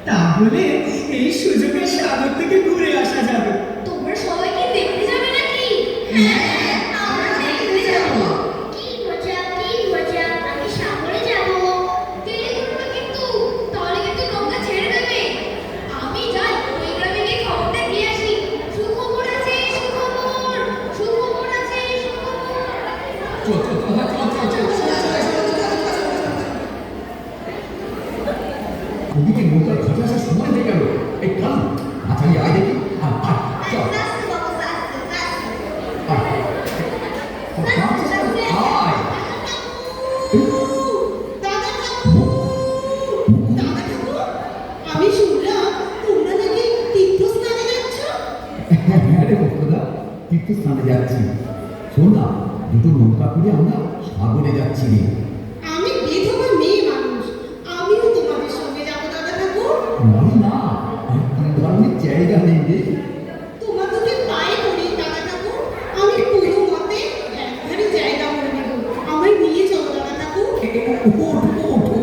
তাহলে এই সুযোগে সাগর থেকে ঘুরে আসা যাবে। তোমরা সবাই কি দেখতে যাবে নাকি? আমরা দেখতে যাব। কি মজা, কি মজা! আমি সাগরে যাব। দেরি করো না কিন্তু, তাহলে কিন্তু নৌকা ছেড়ে দেবে। আমি যাই, ওই গ্রামে গিয়ে খবরটা দিয়ে আসি। সুখবর আছে, সুখবর! সুখবর আছে, সুখবর! ওদিকে নৌকার ঘাটে আসার সময় হয়ে গেল। এই কাল মাথায় আয় দেখি। আমি শুনলাম তোমরা নাকি তীর্থস্থানে যাচ্ছ। হ্যাঁ রে বন্ধুরা, তীর্থস্থানে যাচ্ছি। শোন না, দুটো নৌকা করে আমরা সাগরে যাচ্ছি রে। আমি বিধবা মেয়ে মানুষ, আমিও তোমাদের সঙ্গে যাবো দাদা ঠাকুর। না, তিন ধরনের জায়গা নেই রে। তোমার তোকে পায়ে পড়ি দাদা ঠাকুর, আমি কোনো মতে একখানি জায়গা করে নেব। আমায় নিয়ে চলো দাদা ঠাকুর। ওঠো।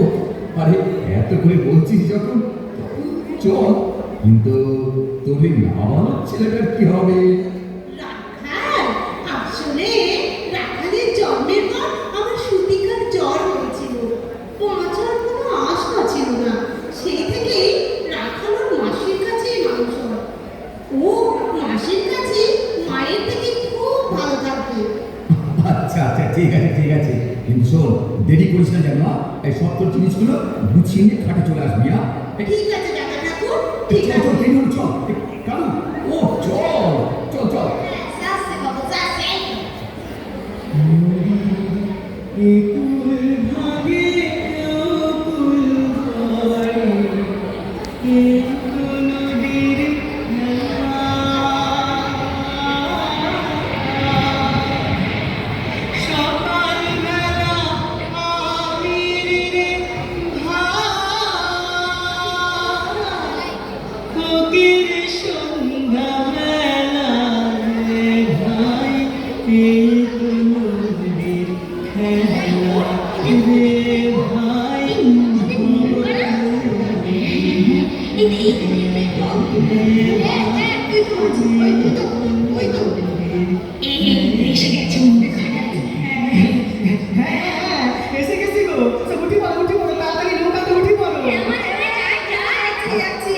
আরে এত করে বলছিস যখন চল, কিন্তু তুমি না বলার ছেলেটার কি হবে? রাখাল, আসলে রাখালের জন্মের পর আমার সুতিকার জ্বর হয়েছিল। বাঁচার কোনো আশা ছিল না। সেই থেকে রাখাল ওর মাসির কাছেই মানুষ হয়। ও মাসির কাছে মায়ের থেকে খুব ভালো থাকে। আচ্ছা ঠিক আছে, কিন্তু শোন, দেরি করিস না যেন। এই সব তোর জিনিসগুলো গুছিয়ে নিয়ে খাটে চলে আসবি। হ্যাঁ ঠিক আছে দাদা ঠাকুর, ঠিক আছে। চল কারু, ও চল। যাচ্ছে বাবু, যাচ্ছে। এসে গেছি গো। উঠি পড়ো, তাড়াতাড়ি নৌকাতে উঠি পড়ো। যাচ্ছি।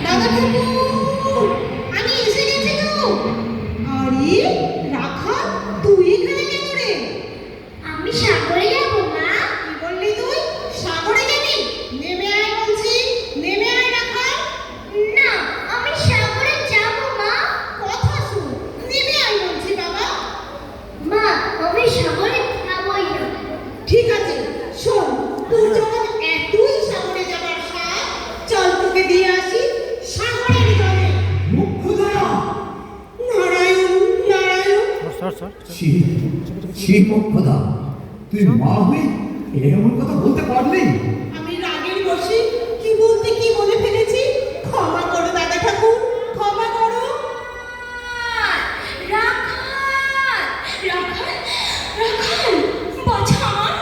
দাদা ঠাকুর, আমি এসে গেছি তো। আরে রাখাল, তুই এখানে কেন রে? আমি সাগরে যাব মা। কি বললি তুই? সাগরে যাবি? নেমে আয় বলছি, নেমে আয় রাখাল। না, আমি সাগরে যাব মা। কথা শোন, নেমে আয় বলছি বাবা। মা, আমি সাগরে যাবই না। ঠিক আছে, শোন, তুই যখন এতই সাগরে যাবার সাথ, চল তোকে দিয়ে আসি সাগরের জলে। নারায়ণ নারায়ণ। সেই মুখ্যদা, তুই মা হয়ে এমন কথা বলতে পারলি? আমি রাগের বসে কি বলতে কি বলে ফেলেছি, ক্ষমা করো দাদা ঠাকুর, ক্ষমা করো। রাখাল, রাখাল, রাখাল, বাছা আমার।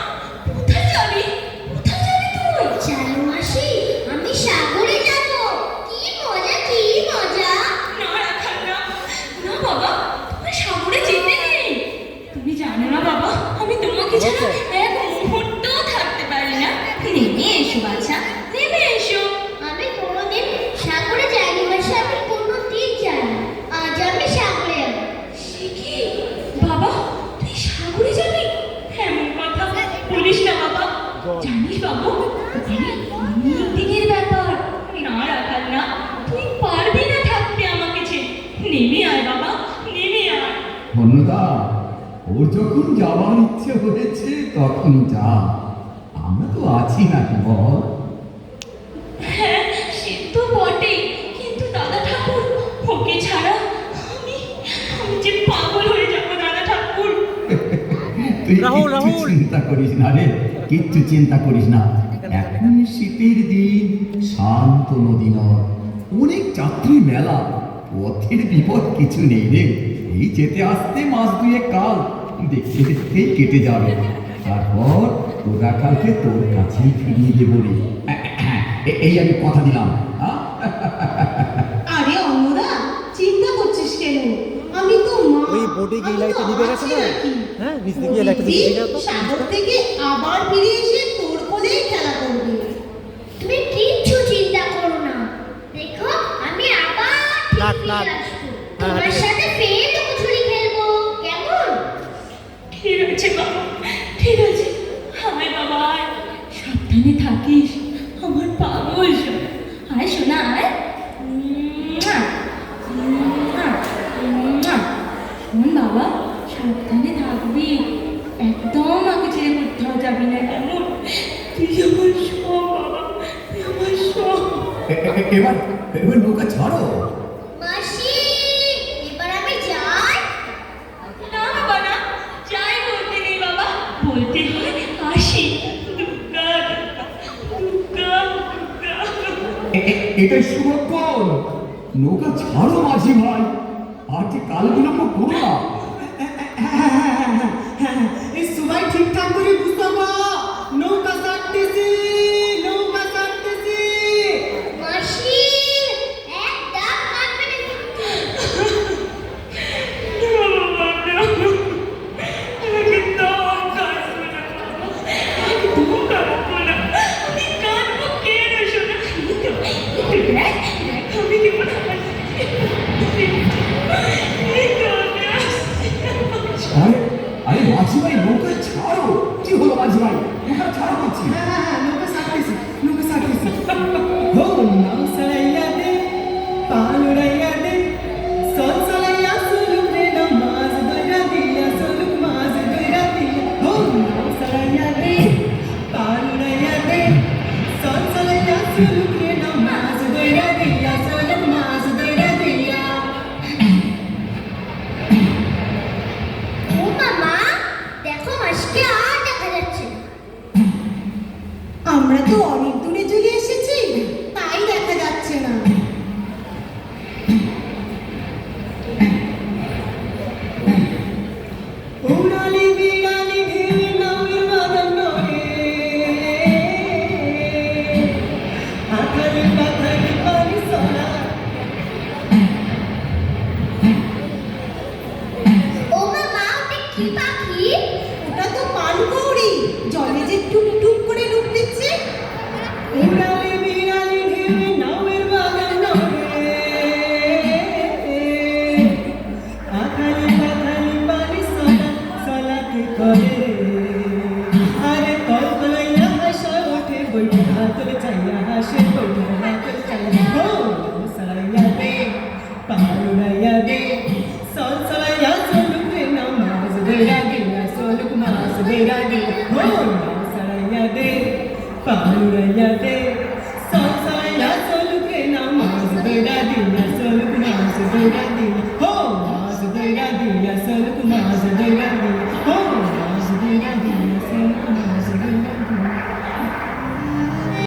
কোথায় যাবি? কোথায় যাবি তুই? জানো মাসি, আমি সাগরে যাব। কি মজা, কি মজা! না রাখাল, না বাবা, তুমি সাগরে যেতে নেই। তুমি জানো না বাবা, আমি তোমাকে ছাড়া এক মুহূর্তও থাকতে পারি না। নেমে এসো বাছা, নেমে এসো। আমি কোনোদিন সাগরে যাইনি মাসি, আমি কোনোদিন যাইনি। আজ আমি সাগরে যাব। সে কি বাবা, তুই সাগরে যাবি? বাবু অনেক দিনের ব্যাপার। না রাখাল না, তুই পারবি না থাকতে আমাকে ছেড়ে। নেমে আয় বাবা, নেমে আয়। বন্যদা, ওর যখন যাওয়ার ইচ্ছে হয়েছে তখন যা, আমরা তো আছি নাকি বল? হ্যাঁ, সে তো বটেই, কিন্তু দাদা ঠাকুর, ওকে ছাড়া আমি আমি যে পাগল হয়ে যাবো দাদা ঠাকুর। তুই রাহুল, কিচ্ছু রাহুল। চিন্তা করিস না রে, কিচ্ছু চিন্তা করিস না। এখন শীতের দিন, শান্ত নদী নদ, অনেক যাত্রী মেলা, পথের বিপদ কিছু নেই রে। এই যেতে আসতে মাস দুয়েক কাল দেখতে দেখতেই কেটে যাবে। তারপর তোর রাখালকে তোর কাছেই ফিরিয়ে দেবো রে। এই আমি কথা দিলাম। আরে অন্যরা চিন্তা করছিস কেন? আমি তো মা। ওই বোটে গিয়ে আমি লাইটটা তো নিভে গেছে আছি না? নাকি? হ্যাঁ, নিচ থেকে গিয়ে লাইটটা নিভে গেছে তো? সাগর থেকে আবার ফিরে এসে তোর কোলেই খেলা করবে। তুমি কিচ্ছু চিন্তা করো না, দেখো আমি আবার ঠিক রাখ, ফিরে রাখ। আসবো। হ্যাঁ, তোমার ঠিক আছে। সাথে ফের লুকোচুরি খেলবো, কেমন? ঠিক আছে বাবা, ঠিক আছে। হায় বাবা, আয়। সাবধানে থাকিস, আমার পাগল শোনা। আয় শোনা, আয়। মুয়া, মুয়া, মুয়া। শোন বাবা, সাবধানে থাকবি, একদম আগে ছেড়ে কোথাও যাবি না, কেমন? তুই আমার সব বাবা, তুই আমার সব। এবার এবার নৌকা ছাড়ো। মাসি, এবার আমি যাই? না বাবা না, যাই বলতে নেই বাবা, বলতে হয় আসি। দুর্গা, দুর্গা, দুর্গা, দুর্গা। এটাই সুরক্ষণ। নৌকা ছাড়ো মাঝি ভাই, আর যে কাল বিলম্ব করো না। এই সবাই ঠিকঠাক করে বুঝতে পারো, নৌকা ছাড়তেছি, নৌকা ছাড়তেছি। মাসি, একদম কাঁদবে না কিন্তু। একদম কাঁদবো না বাবা, একদম কাঁদবো না। আমি কাঁদবো কেন শোনা? দেখ, দেখ আমি কেমন হাসছি। এই তো আমি আসছি। আরে আরে মাঝি ভাই, নৌকা ছাড়ো। কি হলো মাঝি ভাই, নৌকা ছাড়ো বলছি। নৌকা ছাড়তেছি, নৌকা ছাড়তেছি। হো নাম সারাইয়া দে, পাল উড়াইয়া দে, সল সালাইয়া সুলুক রে নামাজ দইরা দিয়া, সুলুক মাজ দইরা দিয়া। হো নাম সারাইয়া দে, পাল উড়াইয়া দে, সল সালাইয়া সুলুক রে নামাজ দইরা দিয়া, সুলুক মাজ দইরা দিয়া। ও মামা, দেখো মাসিকে আর দেখা যাচ্ছে না। আমরা তো অনেক দূরে চলে এসেছি, তাই দেখা যাচ্ছে না। উড়ালি বিড়ালি ঢেউ নামের বাদন নড়ে, আঠালি পাথালি পানি সরা। ও মামা, ওটা কি পাখি? ওটা তো পানকৌড়ি, জলে যে টুক করে ডুব দিচ্ছে। উড়ালি বিড়ালি ঢেউ নামের বাদন নড়ে, আঠালি পাথালি পানি সরা, সলাতে করে। আরে তল তলাইয়া হাসা ওঠে, বৈঠা হাতলে চাইয়া হাসে, বৈঠা হাতলে চাইয়া। হো সারাইয়া দে, পাল উড়াইয়া দে, সল সালাইয়া সলুক রে নামাজ দইরা দিয়া, সলুক মাজ দইরা দিয়া। হো সারাইয়া দে, পাল উড়াইয়া দে, সল সালাইয়া সলুক রে নামাজ দইরা দিয়া, সলুক মাজ দইরা দিয়া। হো